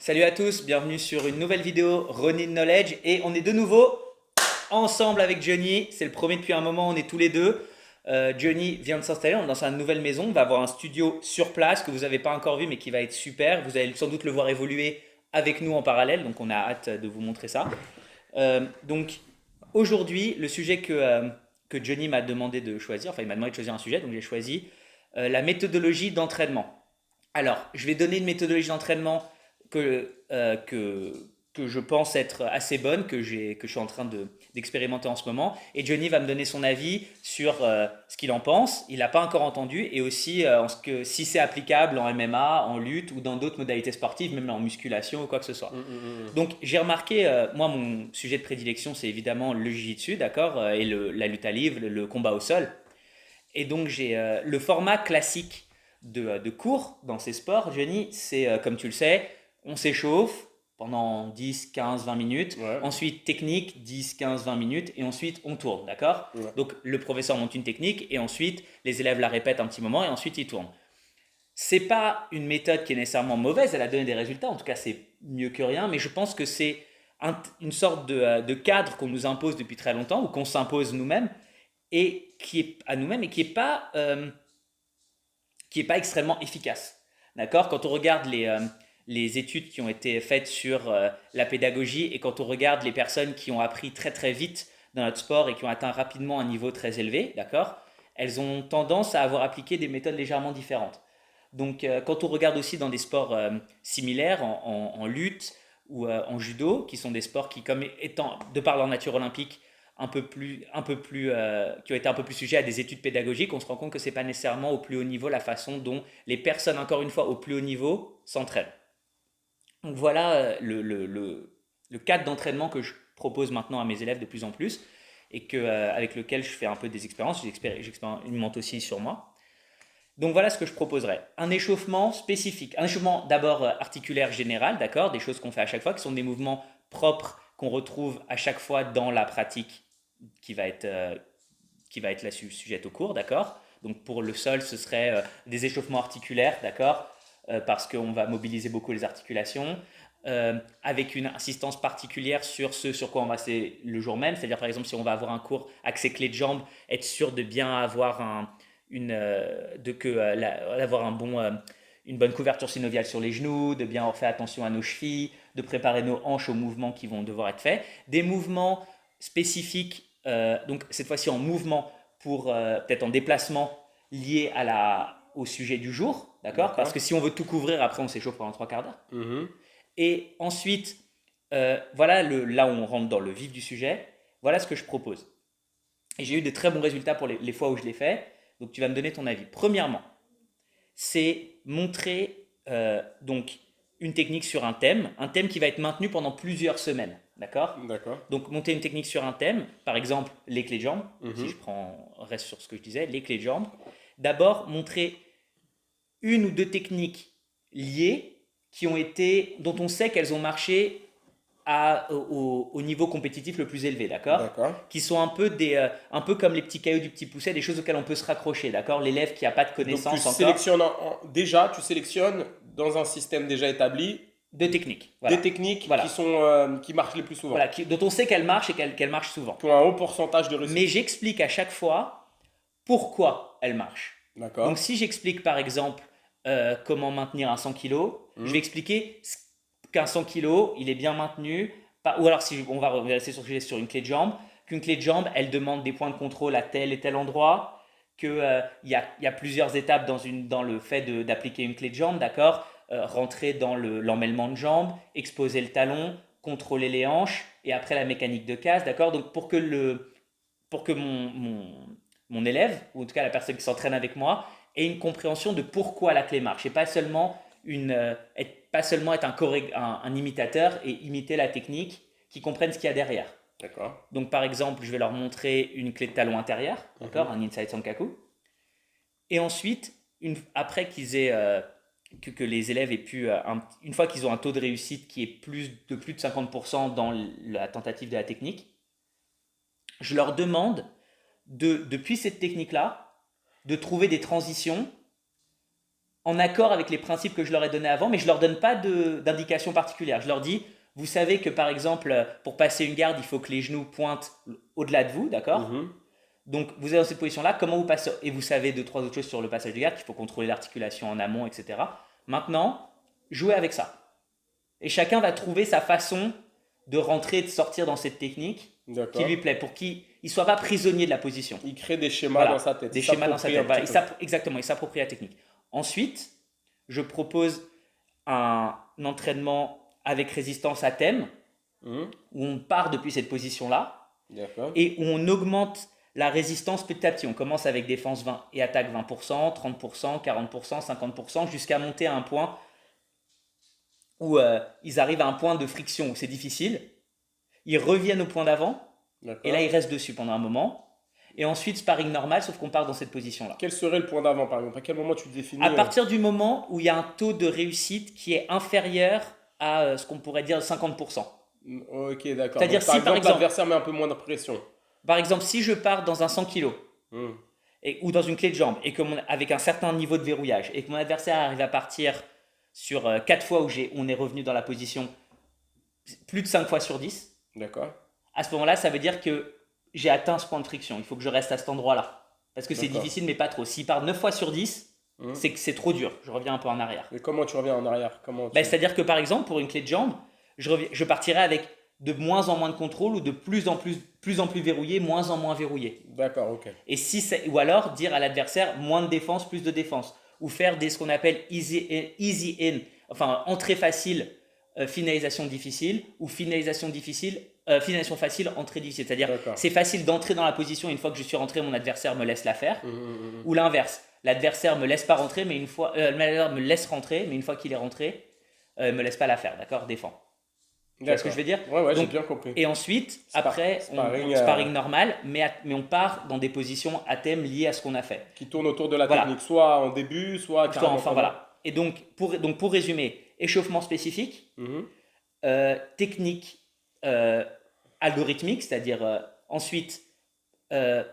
Salut à tous, bienvenue sur une nouvelle vidéo Ronin Knowledge et on est de nouveau ensemble avec Johnny. C'est le premier depuis un moment, on est tous les deux. Johnny vient de s'installer, on est dans sa nouvelle maison. On va avoir un studio sur place que vous n'avez pas encore vu mais qui va être super. Vous allez sans doute le voir évoluer avec nous en parallèle, donc on a hâte de vous montrer ça. Donc aujourd'hui, le sujet que Johnny m'a demandé de choisir, enfin il m'a demandé de choisir un sujet, donc j'ai choisi la méthodologie d'entraînement. Alors, je vais donner une méthodologie d'entraînement que je pense être assez bonne, que je suis en train d'expérimenter en ce moment. Et Johnny va me donner son avis sur ce qu'il en pense. Il n'a pas encore entendu. Et aussi si c'est applicable en MMA, en lutte ou dans d'autres modalités sportives, même en musculation ou quoi que ce soit. Donc, j'ai remarqué, moi, mon sujet de prédilection, c'est évidemment le jiu-jitsu, d'accord, et la lutte à livre, le combat au sol. Et donc, j'ai le format classique de cours dans ces sports, Johnny, c'est comme tu le sais, on s'échauffe pendant 10, 15, 20 minutes. Ouais, Ensuite, technique, 10, 15, 20 minutes. Et ensuite, on tourne, d'accord? ouais. Donc, le professeur monte une technique et ensuite, les élèves la répètent un petit moment et ensuite, ils tournent. C'est pas une méthode qui est nécessairement mauvaise, elle a donné des résultats, en tout cas, c'est mieux que rien, mais je pense que c'est une sorte de cadre qu'on nous impose depuis très longtemps ou qu'on s'impose nous-mêmes et qui est à nous-mêmes et qui est pas extrêmement efficace. D'accord? Quand on regarde les études qui ont été faites sur la pédagogie et quand on regarde les personnes qui ont appris très très vite dans notre sport et qui ont atteint rapidement un niveau très élevé, d'accord? Elles ont tendance à avoir appliqué des méthodes légèrement différentes. Donc, quand on regarde aussi dans des sports similaires, en lutte ou en judo, qui sont des sports qui, comme étant, de par leur nature olympique, qui ont été un peu plus sujets à des études pédagogiques, on se rend compte que c'est pas nécessairement au plus haut niveau la façon dont les personnes, encore une fois, au plus haut niveau, s'entraînent. Donc voilà le cadre d'entraînement que je propose maintenant à mes élèves de plus en plus et avec lequel je fais un peu des expériences, j'expérimente aussi sur moi. Donc voilà ce que je proposerais. Un échauffement spécifique. Un échauffement d'abord articulaire général, d'accord, des choses qu'on fait à chaque fois, qui sont des mouvements propres qu'on retrouve à chaque fois dans la pratique qui va être, euh, qui va être la sujette au cours, d'accord. Donc pour le sol, ce serait des échauffements articulaires, d'accord, parce qu'on va mobiliser beaucoup les articulations, avec une insistance particulière sur ce sur quoi on va rester le jour même. C'est-à-dire par exemple si on va avoir un cours axé clé de jambe, être sûr de bien avoir d'avoir une bonne couverture synoviale sur les genoux, de bien faire attention à nos chevilles, de préparer nos hanches aux mouvements qui vont devoir être faits. Des mouvements spécifiques, donc cette fois-ci en mouvement pour peut-être en déplacement lié au sujet du jour, d'accord? Parce D'accord. que si on veut tout couvrir, après on s'échauffe pendant trois quarts d'heure. Mhm. Et ensuite, voilà là où on rentre dans le vif du sujet, voilà ce que je propose. Et j'ai eu de très bons résultats pour les fois où je l'ai fait, donc tu vas me donner ton avis. Premièrement, c'est montrer donc une technique sur un thème qui va être maintenu pendant plusieurs semaines, d'accord? D'accord. Donc monter une technique sur un thème, par exemple les clés de jambes, si Mhm. je reste sur ce que je disais, les clés de jambes. D'abord montrer une ou deux techniques liées dont on sait qu'elles ont marché au niveau compétitif le plus élevé, d'accord? D'accord. Qui sont un peu comme les petits cailloux du petit pousset, des choses auxquelles on peut se raccrocher, d'accord? L'élève qui n'a pas de Donc tu connaissances encore, sélectionnes déjà, tu sélectionnes dans un système déjà établi de techniques, des voilà. techniques qui Voilà, sont qui marchent les plus souvent, voilà, dont on sait qu'elles marchent et qu'elles marchent souvent. qui ont un haut pourcentage de Mais réussite. j'explique à chaque fois pourquoi elles marchent. D'accord. Donc si j'explique par exemple comment maintenir un 100 kg, je vais Mhm. expliquer qu'un 100 kg, il est bien maintenu, ou alors si on va rester sur, sur une clé de jambe, qu'une clé de jambe, elle demande des points de contrôle à tel et tel endroit, qu'il y a plusieurs étapes dans le fait d'appliquer une clé de jambe, d'accord? Rentrer dans l'emmêlement de jambes, exposer le talon, contrôler les hanches, et après la mécanique de case, d'accord? Donc pour que mon élève, ou en tout cas la personne qui s'entraîne avec moi, ait une compréhension de pourquoi la clé marche, et pas seulement, pas seulement être un imitateur et imiter la technique, qui comprennent ce qu'il y a derrière. D'accord. Donc par exemple, je vais leur montrer une clé de talon intérieur, Mhm. d'accord, un inside sankaku, et ensuite, après que les élèves aient pu, une fois qu'ils ont un taux de réussite qui est plus de 50% dans la tentative de la technique, je leur demande depuis cette technique-là, de trouver des transitions en accord avec les principes que je leur ai donnés avant, mais je leur donne pas d'indication particulière. Je leur dis, vous savez que par exemple, pour passer une garde, il faut que les genoux pointent au-delà de vous, d'accord? Mhm. Donc vous êtes dans cette position-là, comment vous passez? Et vous savez deux, trois autres choses sur le passage de garde, qu'il faut contrôler l'articulation en amont, etc. Maintenant, jouez avec ça. Et chacun va trouver sa façon de rentrer et de sortir dans cette technique qui D'accord. lui plaît, pour qu'il ne soit pas prisonnier de la position. Il crée des schémas dans Voilà, sa tête. des Il schémas dans sa s'approprie un tête. Voilà, petit peu. exactement, il s'approprie la technique. Ensuite, je propose un entraînement avec résistance à thème, Mhm. où on part depuis cette position-là, D'accord. et où on augmente la résistance petit à petit. On commence avec défense 20 et attaque 20%, 30%, 40%, 50%, jusqu'à monter à un point où ils arrivent à un point de friction où c'est difficile. Ils reviennent au point d'avant, et là D'accord. ils restent dessus pendant un moment. Et ensuite, sparring normal, sauf qu'on part dans cette position-là. Quel serait le point d'avant, par exemple? À quel moment tu définis À partir du moment où il y a un taux de réussite qui est inférieur à ce qu'on pourrait dire 50%. Ok, d'accord. C'est-à-dire Donc, par si par exemple, exemple, l'adversaire met un peu moins de pression. si je pars dans un 100 kg Mhm. ou dans une clé de jambe et que avec un certain niveau de verrouillage et que mon adversaire arrive à partir sur 4 fois où on est revenu dans la position plus de 5 fois sur 10, D'accord. à ce moment-là, ça veut dire que j'ai atteint ce point de friction. Il faut que je reste à cet endroit-là. Parce que c'est D'accord. difficile, mais pas trop. S'il part 9 fois sur 10, Mhm. c'est que c'est trop dur. Je reviens un peu en arrière. Mais comment tu reviens en arrière? Comment Ben, tu... c'est-à-dire que par exemple, pour une clé de jambe, je partirai avec de moins en moins de contrôle ou de plus en plus verrouillé, moins en moins verrouillé. D'accord, ok. Et ou alors dire à l'adversaire moins de défense, plus de défense. Ou faire ce qu'on appelle easy in, enfin entrée facile, finalisation difficile, ou finalisation difficile, finalisation facile, entrée difficile. C'est-à-dire D'accord. c'est facile d'entrer dans la position, une fois que je suis rentré, mon adversaire me laisse la faire. Mhm, mhm, mhm. Ou l'inverse, l'adversaire me laisse pas rentrer, mais l'adversaire me laisse rentrer, mais une fois qu'il est rentré, me laisse pas la faire, d'accord? Défend. Tu vois ce que D'accord. je veux dire? Ouais, ouais, j'ai Donc, bien compris. et ensuite, après, Sparring sparring normal, mais on part dans des positions à thème liées à ce qu'on a fait. qui tourne autour de la Voilà. technique, soit en début, soit carrément Enfin pendant. voilà. Et donc pour résumer, échauffement spécifique, Mhm. technique algorithmique, c'est-à-dire ensuite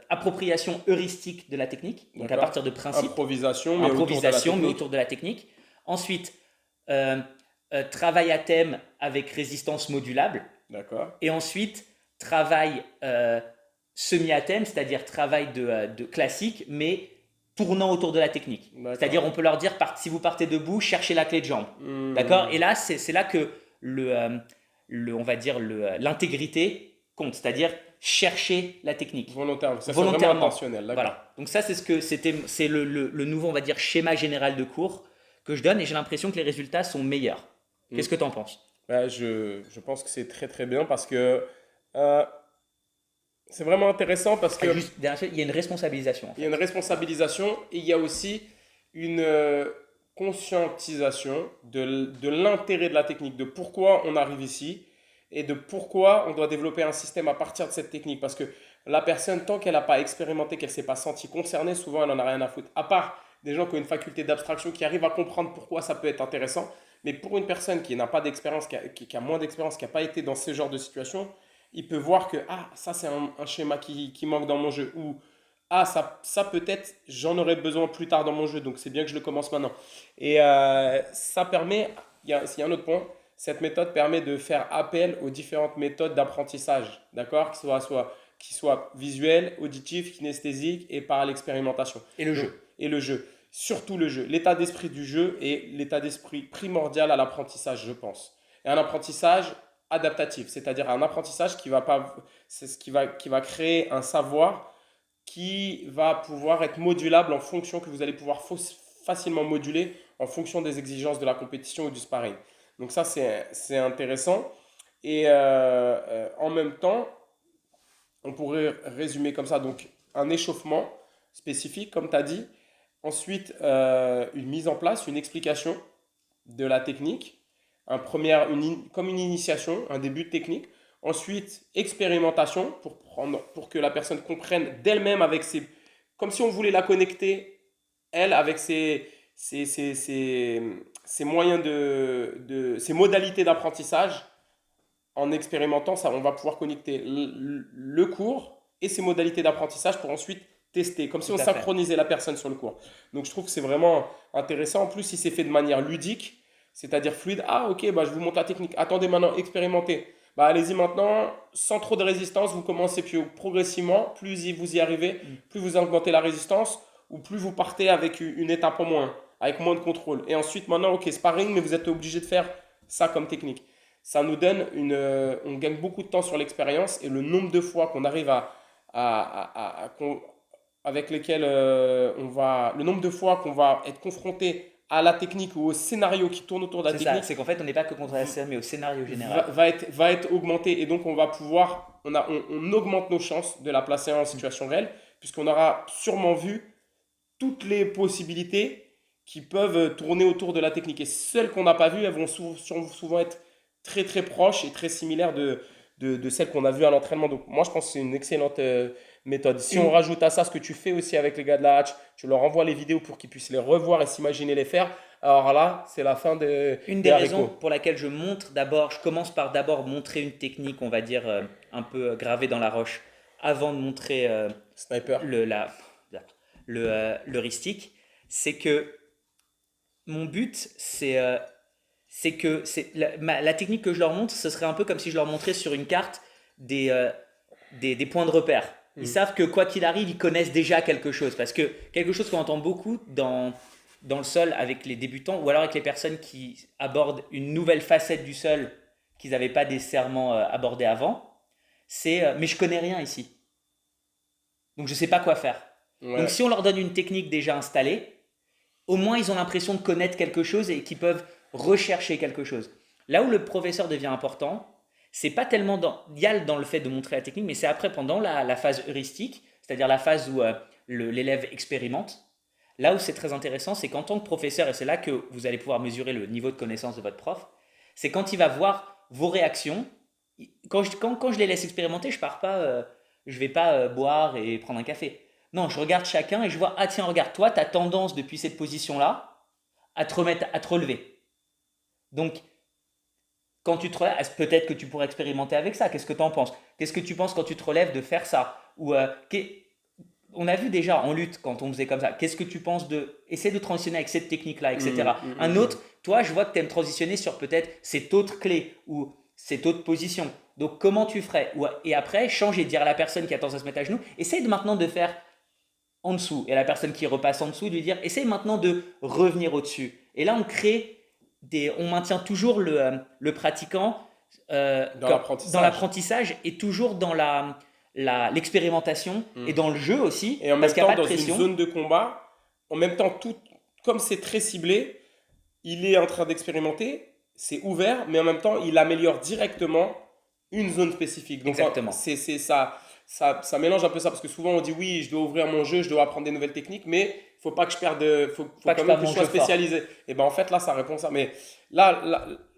appropriation heuristique de la technique, donc à D'accord. partir de principes, Improvisation, mais autour de la improvisation mais technique. autour de la technique. Ensuite, euh, travail à thème avec résistance modulable. D'accord. Et ensuite, travail semi à thème, c'est-à-dire travail de classique, mais tournant autour de la technique. D'accord. C'est-à-dire, on peut leur dire, si vous partez debout, cherchez la clé de jambe. Mhm. D'accord? Et là, c'est là que on va dire l'intégrité compte, c'est-à-dire chercher la technique. Volontairement. Ça, c'est Volontairement. vraiment intentionnel. D'accord. Voilà. Donc ça, c'est le nouveau, on va dire, schéma général de cours que je donne, et j'ai l'impression que les résultats sont meilleurs. Qu'est-ce que tu en penses? Ouais, je pense que c'est très très bien parce que euh, c'est vraiment intéressant parce que Juste, dernière chose, il y a une responsabilisation, en il y a fait. une responsabilisation et il y a aussi une conscientisation de l'intérêt de la technique, de pourquoi on arrive ici et de pourquoi on doit développer un système à partir de cette technique. Parce que la personne, tant qu'elle n'a pas expérimenté, qu'elle ne s'est pas sentie concernée, souvent elle n'en a rien à foutre. À part des gens qui ont une faculté d'abstraction, qui arrivent à comprendre pourquoi ça peut être intéressant. Mais pour une personne qui n'a pas d'expérience, qui a moins d'expérience, qui n'a pas été dans ce genre de situation, il peut voir que ah, ça c'est un schéma qui manque dans mon jeu. Ou ah, ça peut-être j'en aurai besoin plus tard dans mon jeu, donc c'est bien que je le commence maintenant. Et ça permet, il y a un autre point, cette méthode permet de faire appel aux différentes méthodes d'apprentissage, d'accord? Qui soient visuelles, auditives, kinesthésiques et par l'expérimentation. Et le Donc, jeu. et le jeu. Surtout le jeu. L'état d'esprit du jeu est l'état d'esprit primordial à l'apprentissage, je pense. Et un apprentissage adaptatif, c'est-à-dire un apprentissage qui va pas, c'est ce qui va créer un savoir qui va pouvoir être modulable en fonction que vous allez pouvoir facilement moduler en fonction des exigences de la compétition ou du sparring. Donc ça, c'est intéressant. Et en même temps, on pourrait résumer comme ça. Donc un échauffement spécifique, comme tu as dit. Ensuite, une mise en place, une explication de la technique. Comme une initiation, un début de technique. Ensuite, expérimentation pour que la personne comprenne d'elle-même comme si on voulait la connecter, elle, avec ses moyens ses modalités d'apprentissage. En expérimentant ça, on va pouvoir connecter le cours et ses modalités d'apprentissage pour ensuite tester, comme si Tout on à fait. synchronisait la personne sur le cours. Donc je trouve que c'est vraiment intéressant. En plus, si c'est fait de manière ludique, c'est-à-dire fluide, ah ok, bah, je vous montre la technique. Attendez maintenant, expérimentez. Bah, allez-y maintenant, sans trop de résistance, vous commencez puis progressivement, plus vous y arrivez, Mm. plus vous augmentez la résistance, ou plus vous partez avec une étape en moins, avec moins de contrôle. Et ensuite, maintenant, ok, sparring, mais vous êtes obligé de faire ça comme technique. Ça nous donne on gagne beaucoup de temps sur l'expérience et le nombre de fois qu'on arrive avec lesquels le nombre de fois qu'on va être confronté à la technique ou au scénario qui tourne autour de la C'est ça, technique c'est qu'en fait, on n'est pas que contre la scène, mais au scénario général. va être augmenté et donc on va pouvoir, on augmente nos chances de la placer en Mm. situation réelle puisqu'on aura sûrement vu toutes les possibilités qui peuvent tourner autour de la technique. Et celles qu'on n'a pas vues, elles vont souvent être très très proches et très similaires de celles qu'on a vues à l'entraînement. Donc moi je pense que c'est une excellente méthode. Si on Une, rajoute à ça ce que tu fais aussi avec les gars de la Hatch, tu leur envoies les vidéos pour qu'ils puissent les revoir et s'imaginer les faire, alors là c'est la fin une des des raisons haricots. pour laquelle je commence par d'abord montrer une technique, on va dire, un peu gravée dans la roche, avant de montrer Sniper. le heuristique, c'est que mon but, c'est que la technique que je leur montre, ce serait un peu comme si je leur montrais sur une carte des, euh, des points de repère. Ils Mm. savent que quoi qu'il arrive, ils connaissent déjà quelque chose. Parce que quelque chose qu'on entend beaucoup dans le sol avec les débutants ou alors avec les personnes qui abordent une nouvelle facette du sol qu'ils n'avaient pas nécessairement abordée avant, c'est mais je connais rien ici. Donc je ne sais pas quoi faire. Donc Ouais. si on leur donne une technique déjà installée, au moins ils ont l'impression de connaître quelque chose et qu'ils peuvent rechercher quelque chose. Là où le professeur devient important, c'est pas tellement dans le fait de montrer la technique, mais c'est après pendant la phase heuristique, c'est-à-dire la phase où l'élève expérimente. Là où c'est très intéressant, c'est qu'en tant que professeur, et c'est là que vous allez pouvoir mesurer le niveau de connaissance de votre prof, c'est quand il va voir vos réactions. Quand je les laisse expérimenter, je pars pas, je vais pas boire et prendre un café. Non, je regarde chacun et je vois, ah tiens, regarde, toi, tu as tendance depuis cette position-là à te remettre, à te relever. Donc, quand tu te relèves, peut-être que tu pourrais expérimenter avec ça. Qu'est-ce que tu en penses? Qu'est-ce que tu penses quand tu te relèves de faire ça? Ou on a vu déjà en lutte quand on faisait comme ça. Qu'est-ce que tu penses de essayer de transitionner avec cette technique-là, Mm, etc. mm, Un mm, mm. autre, toi, je vois que tu aimes transitionner sur peut-être cette autre clé ou cette autre position. Donc, comment tu ferais? Et après, changer, dire à la personne qui a tendance à se mettre à genoux, essaye maintenant de faire en dessous. Et la personne qui repasse en dessous, lui dire, essaye maintenant de revenir au-dessus. Et là, on maintient toujours le pratiquant Dans dans l'apprentissage. l'apprentissage et toujours dans l'expérimentation et Mm. dans le jeu aussi, Et en parce même qu'il n'y temps, a pas de dans une pression. zone de combat, en même temps, tout, comme c'est très ciblé, il est en train d'expérimenter, c'est ouvert, mais en même temps, il améliore directement une zone spécifique. Donc, Exactement. c'est ça, ça mélange un peu ça, parce que souvent on dit oui, je dois ouvrir mon jeu, je dois apprendre des nouvelles techniques, mais faut pas que je perde, faut Pas que quand je même perde que je mon sois jeu fort. spécialisé. Et ben en fait, là, ça répond à ça. Mais là,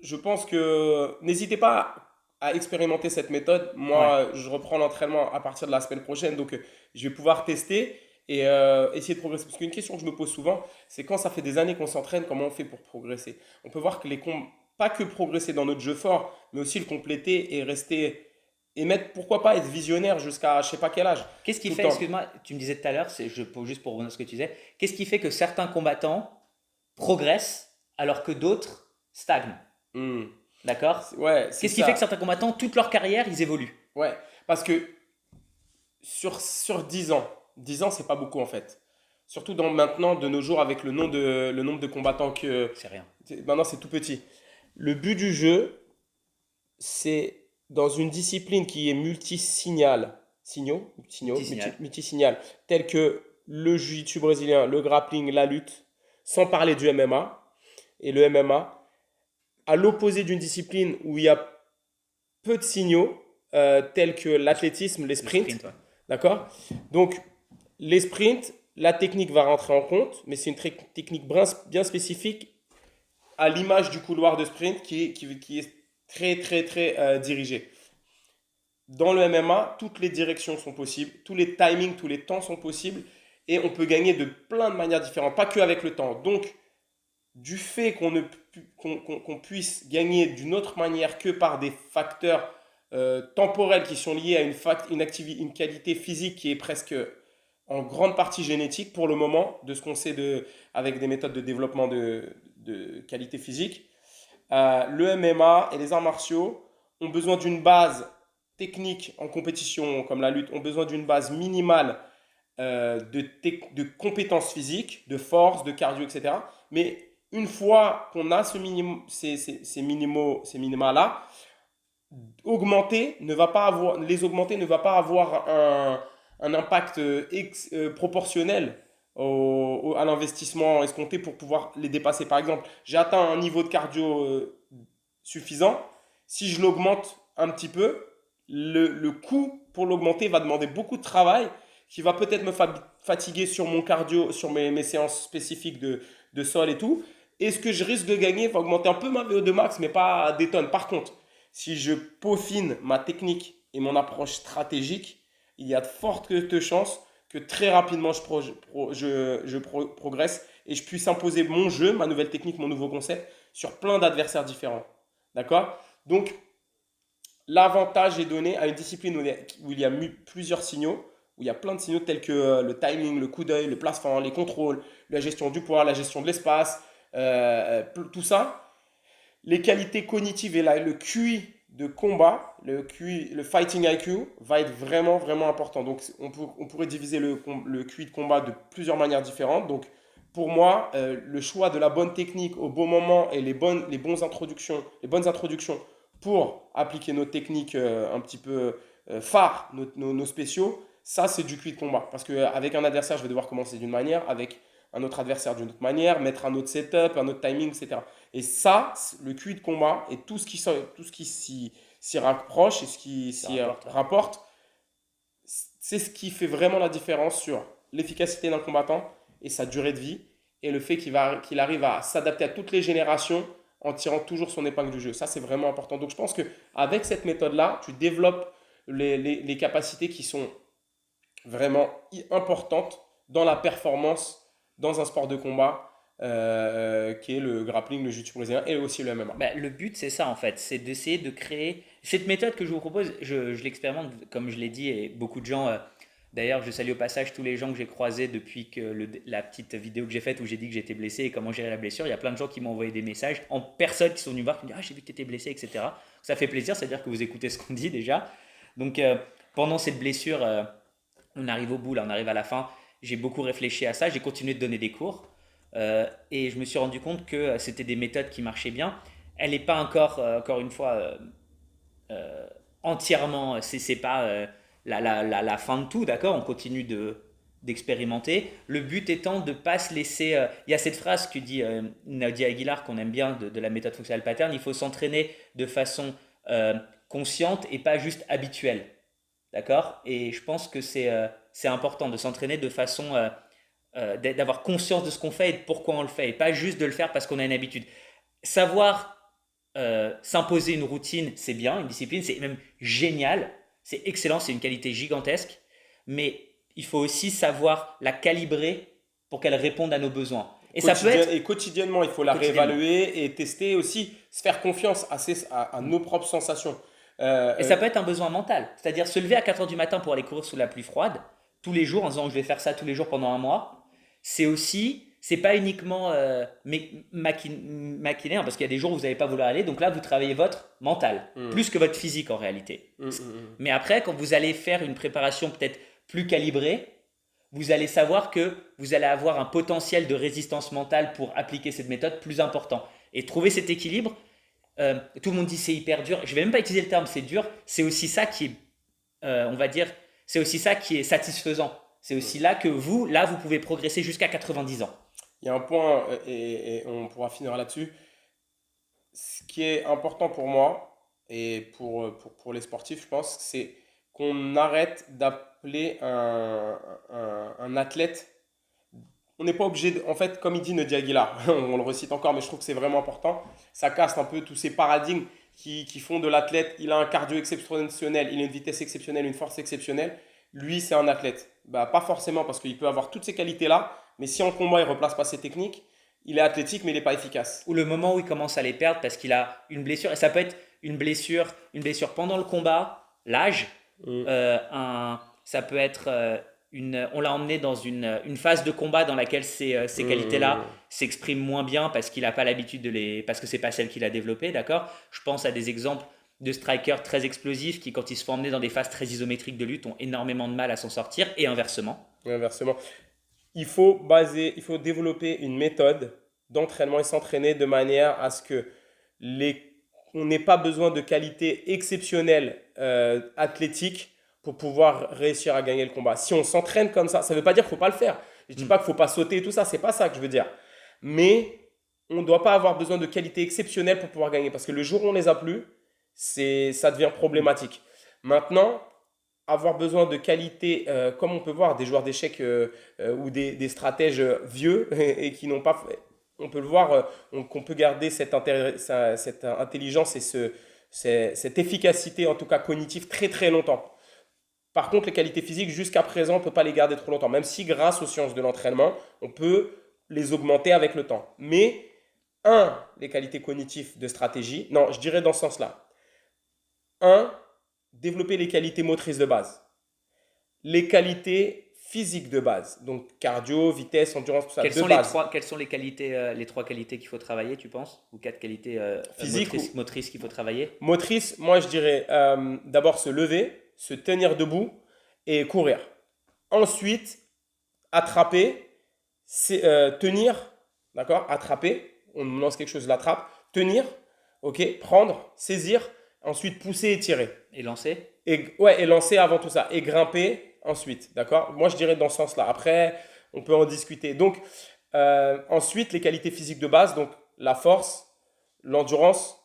je pense que n'hésitez pas à expérimenter cette méthode. Ouais. Moi, je reprends l'entraînement à partir de la semaine prochaine, donc je vais pouvoir tester et essayer de progresser. Parce qu'une question que je me pose souvent, c'est quand ça fait des années qu'on s'entraîne, comment on fait pour progresser? On peut voir que pas que progresser dans notre jeu fort, mais aussi le compléter et rester et mettre, pourquoi pas être visionnaire jusqu'à je sais pas quel âge, Qu'est-ce qui tout le fait, temps. excuse-moi, tu me disais tout à l'heure, juste pour revenir à ce que tu disais, qu'est-ce qui fait que certains combattants progressent alors que d'autres stagnent? Hmm. D'accord? Ouais, c'est Qu'est-ce qui fait que ça. certains combattants, toute leur carrière, ils évoluent? Ouais, parce que sur 10 ans, 10 ans, c'est pas beaucoup en fait. Surtout maintenant, de nos jours, avec le nombre de combattants que. C'est rien. Maintenant, c'est tout petit. Le but du jeu, c'est dans une discipline qui est Multisignal. multisignal, tel que le jiu-jitsu brésilien, le grappling, la lutte, sans parler du MMA. Et le MMA, à l'opposé d'une discipline où il y a peu de signaux, tels que l'athlétisme, les Le sprints. sprint, ouais. D'accord? Donc, les sprints, la technique va rentrer en compte, mais c'est une technique bien spécifique à l'image du couloir de sprint qui est très, très, très dirigé. Dans le MMA, toutes les directions sont possibles, tous les timings, tous les temps sont possibles, et on peut gagner de plein de manières différentes, pas que avec le temps. Donc, du fait qu'on puisse gagner d'une autre manière que par des facteurs temporels qui sont liés à une qualité physique qui est presque en grande partie génétique pour le moment, de ce qu'on sait avec des méthodes de développement de qualité physique. Le MMA et les arts martiaux ont besoin d'une base technique en compétition, comme la lutte, ont besoin d'une base minimale de compétences physiques, de force, de cardio, etc. Mais une fois qu'on a ces minima-là, les augmenter ne va pas avoir un impact proportionnel à l'investissement escompté pour pouvoir les dépasser. Par exemple, j'ai atteint un niveau de cardio suffisant. Si je l'augmente un petit peu, le coût pour l'augmenter va demander beaucoup de travail qui va peut-être me fatiguer sur mon cardio, sur mes séances spécifiques de sol et tout. Et ce que je risque de gagner va augmenter un peu ma VO2 max, mais pas des tonnes. Par contre, si je peaufine ma technique et mon approche stratégique, il y a de fortes chances que très rapidement je progresse et je puisse imposer mon jeu, ma nouvelle technique, mon nouveau concept sur plein d'adversaires différents. D'accord? Donc, l'avantage est donné à une discipline où il y a plusieurs signaux, où il y a plein de signaux tels que le timing, le coup d'œil, le placement, les contrôles, la gestion du poids, la gestion de l'espace, tout ça. Les qualités cognitives et le QI de combat, le fighting IQ va être vraiment, vraiment important. Donc, on pourrait diviser le QI de combat de plusieurs manières différentes. Donc, pour moi, le choix de la bonne technique au bon moment et les bonnes introductions pour appliquer nos techniques un petit peu phares, nos spéciaux, ça, c'est du QI de combat. Parce qu'avec un adversaire, je vais devoir commencer d'une manière, avec un autre adversaire d'une autre manière, mettre un autre setup, un autre timing, etc. Et ça, le QI de combat et tout ce qui s'y rapproche et ce qui s'y rapporte, c'est ce qui fait vraiment la différence sur l'efficacité d'un combattant et sa durée de vie et le fait qu'il arrive à s'adapter à toutes les générations en tirant toujours son épingle du jeu. Ça, c'est vraiment important. Donc, je pense qu'avec cette méthode-là, tu développes les capacités qui sont vraiment importantes dans la performance dans un sport de combat qui est le grappling, le jiu-jitsu brésilien et aussi le MMA. Bah, le but, c'est ça en fait, c'est d'essayer de créer. Cette méthode que je vous propose, je l'expérimente, comme je l'ai dit, et beaucoup de gens. D'ailleurs, je salue au passage tous les gens que j'ai croisés depuis que la petite vidéo que j'ai faite où j'ai dit que j'étais blessé et comment gérer la blessure. Il y a plein de gens qui m'ont envoyé des messages en personne qui sont venus voir, qui me disent: Ah, j'ai vu que tu étais blessé, etc. Ça fait plaisir, c'est-à-dire que vous écoutez ce qu'on dit déjà. Donc, pendant cette blessure, on arrive au bout, là, on arrive à la fin. J'ai beaucoup réfléchi à ça, j'ai continué de donner des cours. Et je me suis rendu compte que c'était des méthodes qui marchaient bien. Elle n'est pas encore une fois, entièrement, c'est pas la fin de tout, d'accord? On continue d'expérimenter. Le but étant de ne pas se laisser. Il y a cette phrase que dit Nadia Aguilar qu'on aime bien de la méthode fonctionnelle pattern: il faut s'entraîner de façon consciente et pas juste habituelle. D'accord? Et je pense que c'est important de s'entraîner de façon d'avoir conscience de ce qu'on fait et de pourquoi on le fait, et pas juste de le faire parce qu'on a une habitude. Savoir s'imposer une routine, c'est bien, une discipline, c'est même génial, c'est excellent, c'est une qualité gigantesque, mais il faut aussi savoir la calibrer pour qu'elle réponde à nos besoins. Et ça peut être Et quotidiennement, il faut la quotidiennement. réévaluer et tester aussi, se faire confiance à nos propres sensations. Et Euh, ça peut être un besoin mental, c'est-à-dire se lever à 4 heures du matin pour aller courir sous la pluie froide, tous les jours, en disant je vais faire ça tous les jours pendant un mois. C'est aussi, c'est pas uniquement maquiner, hein, parce qu'il y a des jours où vous n'allez pas vouloir aller, donc là vous travaillez votre mental, hum, plus que votre physique en réalité. hum, hum, hum. Mais après, quand vous allez faire une préparation peut-être plus calibrée, vous allez savoir que vous allez avoir un potentiel de résistance mentale pour appliquer cette méthode plus important. Et trouver cet équilibre, tout le monde dit c'est hyper dur, je ne vais même pas utiliser le terme c'est dur, c'est aussi ça qui est, on va dire, c'est aussi ça qui est satisfaisant. C'est aussi là que vous pouvez progresser jusqu'à 90 ans. Il y a un point, et on pourra finir là-dessus. Ce qui est important pour moi et pour les sportifs, je pense, c'est qu'on arrête d'appeler un athlète. On n'est pas obligé, en fait, comme il dit Nadia Aguilar, on le recite encore, mais je trouve que c'est vraiment important. Ça casse un peu tous ces paradigmes qui font de l'athlète, il a un cardio exceptionnel, il a une vitesse exceptionnelle, une force exceptionnelle. Lui, c'est un athlète. Bah, pas forcément, parce qu'il peut avoir toutes ces qualités-là, mais si en combat, il ne replace pas ses techniques, il est athlétique, mais il n'est pas efficace. Ou le moment où il commence à les perdre parce qu'il a une blessure, et ça peut être une blessure pendant le combat, l'âge, Mm. ça peut être on l'a emmené dans une phase de combat dans laquelle ces qualités-là Mmh. s'expriment moins bien parce qu'il n'a pas l'habitude parce que c'est pas celle qu'il a développée, d'accord? Je pense à des exemples de strikers très explosifs qui, quand ils se font emmener dans des phases très isométriques de lutte, ont énormément de mal à s'en sortir et inversement. Et inversement. Il faut développer une méthode d'entraînement et s'entraîner de manière à ce que on n'ait pas besoin de qualités exceptionnelles athlétiques pour pouvoir réussir à gagner le combat. Si on s'entraîne comme ça ne veut pas dire qu'il ne faut pas le faire. Je ne dis Hmm. pas qu'il ne faut pas sauter et tout ça, c'est pas ça que je veux dire. Mais on ne doit pas avoir besoin de qualités exceptionnelles pour pouvoir gagner parce que le jour où on les a plus, ça devient problématique. Maintenant, avoir besoin de qualités, comme on peut voir des joueurs d'échecs ou des stratèges vieux et qui n'ont pas fait. On peut le voir, qu'on peut garder cette intelligence et cette efficacité, en tout cas cognitive, très très longtemps. Par contre, les qualités physiques, jusqu'à présent, on ne peut pas les garder trop longtemps, même si grâce aux sciences de l'entraînement, on peut les augmenter avec le temps. Mais, les qualités cognitives de stratégie, non, je dirais dans ce sens-là. Un, développer les qualités motrices de base. Les qualités physiques de base, donc cardio, vitesse, endurance, tout ça, de base. Quelles sont les trois qualités qu'il faut travailler, tu penses? Ou quatre qualités Physique ou motrices qu'il faut travailler? motrice, moi je dirais d'abord se lever, se tenir debout et courir. Ensuite, attraper, tenir, d'accord? Attraper, on lance quelque chose, l'attrape, tenir, ok? Prendre, saisir, ensuite pousser et tirer. Et lancer? Et lancer avant tout ça. Et grimper ensuite. D'accord? Moi, je dirais dans ce sens-là. Après, on peut en discuter. Donc, ensuite, les qualités physiques de base. Donc, la force, l'endurance,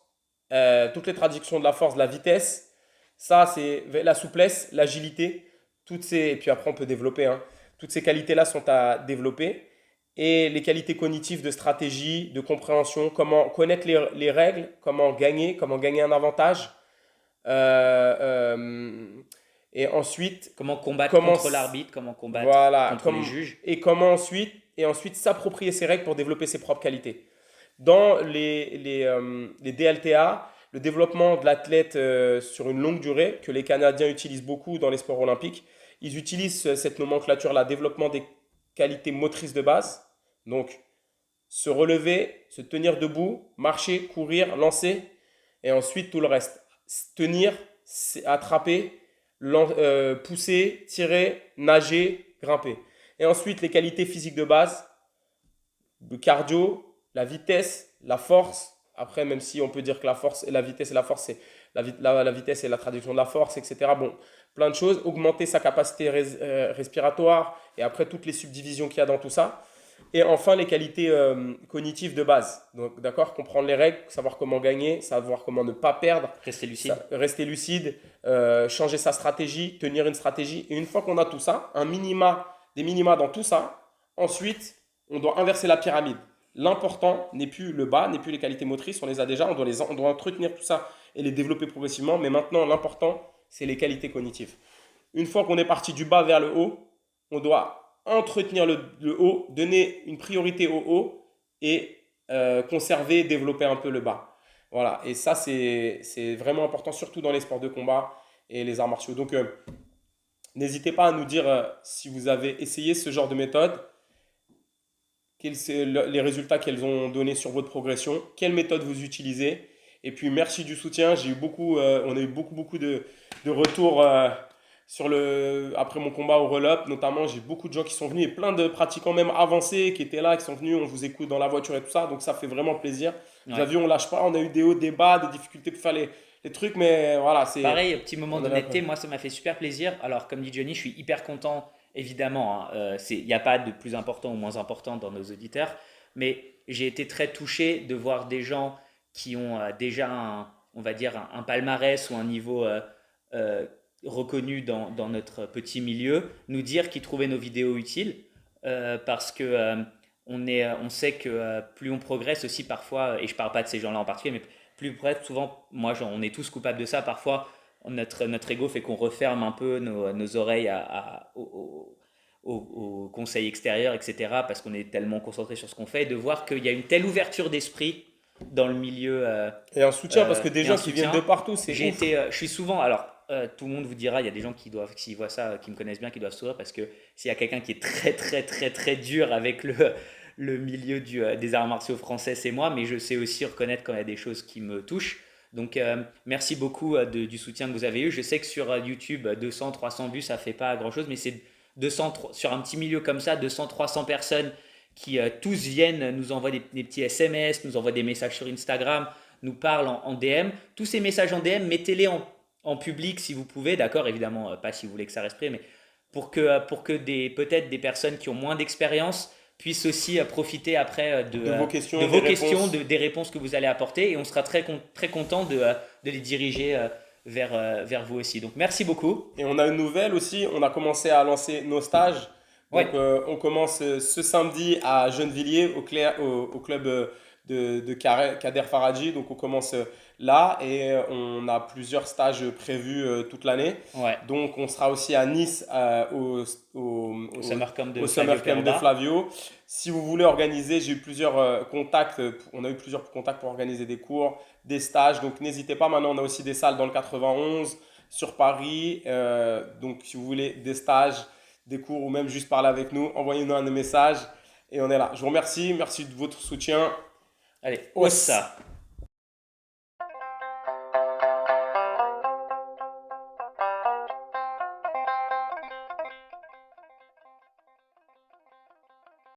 toutes les traductions de la force, la vitesse. Ça, c'est la souplesse, l'agilité. Et puis après, on peut développer. Hein. Toutes ces qualités-là sont à développer. Et les qualités cognitives de stratégie, de compréhension, comment connaître les règles, comment gagner un avantage. Euh, euh, et ensuite, Comment combattre comment, contre l'arbitre? Comment combattre voilà, contre les juges? et comment ensuite s'approprier ces règles pour développer ses propres qualités. Dans les DLTA, le développement de l'athlète sur une longue durée, que les Canadiens utilisent beaucoup dans les sports olympiques, ils utilisent cette nomenclature-là, développement des qualités motrices de base. Donc, se relever, se tenir debout, marcher, courir, lancer, et ensuite tout le reste. Tenir, attraper, pousser, tirer, nager, grimper. Et ensuite, les qualités physiques de base, le cardio, la vitesse, la force. Après, même si on peut dire que la force et la vitesse et la force, c'est la vitesse et la traduction de la force, etc. Bon, plein de choses. Augmenter sa capacité respiratoire et après toutes les subdivisions qu'il y a dans tout ça. Et enfin, les qualités cognitives de base. Donc, d'accord, comprendre les règles, savoir comment gagner, savoir comment ne pas perdre, Rester lucide. rester lucide, changer sa stratégie, tenir une stratégie. Et une fois qu'on a tout ça, des minima dans tout ça, ensuite, on doit inverser la pyramide. L'important n'est plus le bas, n'est plus les qualités motrices, on les a déjà, on doit entretenir tout ça et les développer progressivement. Mais maintenant, l'important, c'est les qualités cognitives. Une fois qu'on est parti du bas vers le haut, on doit entretenir le haut, donner une priorité au haut et conserver, développer un peu le bas. Voilà, et ça c'est vraiment important, surtout dans les sports de combat et les arts martiaux. Donc n'hésitez pas à nous dire si vous avez essayé ce genre de méthode, les résultats qu'elles ont donné sur votre progression, quelle méthode vous utilisez. Et puis merci du soutien, on a eu beaucoup de retours après mon combat au roll-up, notamment, j'ai beaucoup de gens qui sont venus et plein de pratiquants même avancés qui étaient là, qui sont venus, on vous écoute dans la voiture et tout ça, donc ça fait vraiment plaisir. Vous Ouais. avez vu, on lâche pas, on a eu des hauts, des bas, des difficultés pour faire les trucs, mais voilà, Pareil, petit moment on est là. d'honnêteté, moi ça m'a fait super plaisir. Alors comme dit Johnny, je suis hyper content, évidemment, hein, il n'y a pas de plus important ou moins important dans nos auditeurs, mais j'ai été très touché de voir des gens qui ont déjà on va dire un palmarès ou un niveau euh, reconnu dans notre petit milieu, nous dire qu'ils trouvaient nos vidéos utiles, parce que on sait que plus on progresse aussi parfois, et je parle pas de ces gens-là en particulier, mais plus bref, souvent, on est tous coupables de ça. Parfois, notre ego fait qu'on referme un peu nos oreilles aux conseils extérieurs, etc. Parce qu'on est tellement concentré sur ce qu'on fait. Et de voir qu'il y a une telle ouverture d'esprit dans le milieu Et un soutien, parce que des et un gens qui viennent de soutien. partout, c'est ouf. Je suis souvent, alors tout le monde vous dira, il y a des gens qui doivent, s'ils voient ça, qui me connaissent bien, qui doivent sourire parce que s'il y a quelqu'un qui est très très très très dur avec le milieu des arts martiaux français, c'est moi, mais je sais aussi reconnaître quand il y a des choses qui me touchent. Donc merci beaucoup du soutien que vous avez eu. Je sais que sur YouTube, 200, 300 vues, ça fait pas grand-chose, mais c'est 200, sur un petit milieu comme ça, 200, 300 personnes qui tous viennent, nous envoient des petits SMS, nous envoient des messages sur Instagram, nous parlent en DM. Tous ces messages en DM, mettez-les en public si vous pouvez, d'accord, évidemment, pas si vous voulez que ça reste privé, mais pour que peut-être des personnes qui ont moins d'expérience puissent aussi profiter après De vos de questions, des vos questions, réponses. des réponses que vous allez apporter, et on sera très content de les diriger vers vous aussi. Donc merci beaucoup. Et on a une nouvelle aussi, on a commencé à lancer nos stages. Ouais, Donc on commence ce samedi à Gennevilliers au club Kader Faradji. Donc on commence là et on a plusieurs stages prévus toute l'année. ouais. Donc on sera aussi à Nice Au Summer Camp de au Flavio Summer Camp de Perroba. Flavio. Si vous voulez organiser, j'ai eu plusieurs contacts, on a eu plusieurs contacts pour organiser des cours, des stages. Donc n'hésitez pas, maintenant on a aussi des salles dans le 91, sur Paris. Donc si vous voulez des stages, des cours ou même juste parler avec nous, envoyez-nous un message et on est là. Je vous remercie, merci de votre soutien. Allez, Os. Ossa.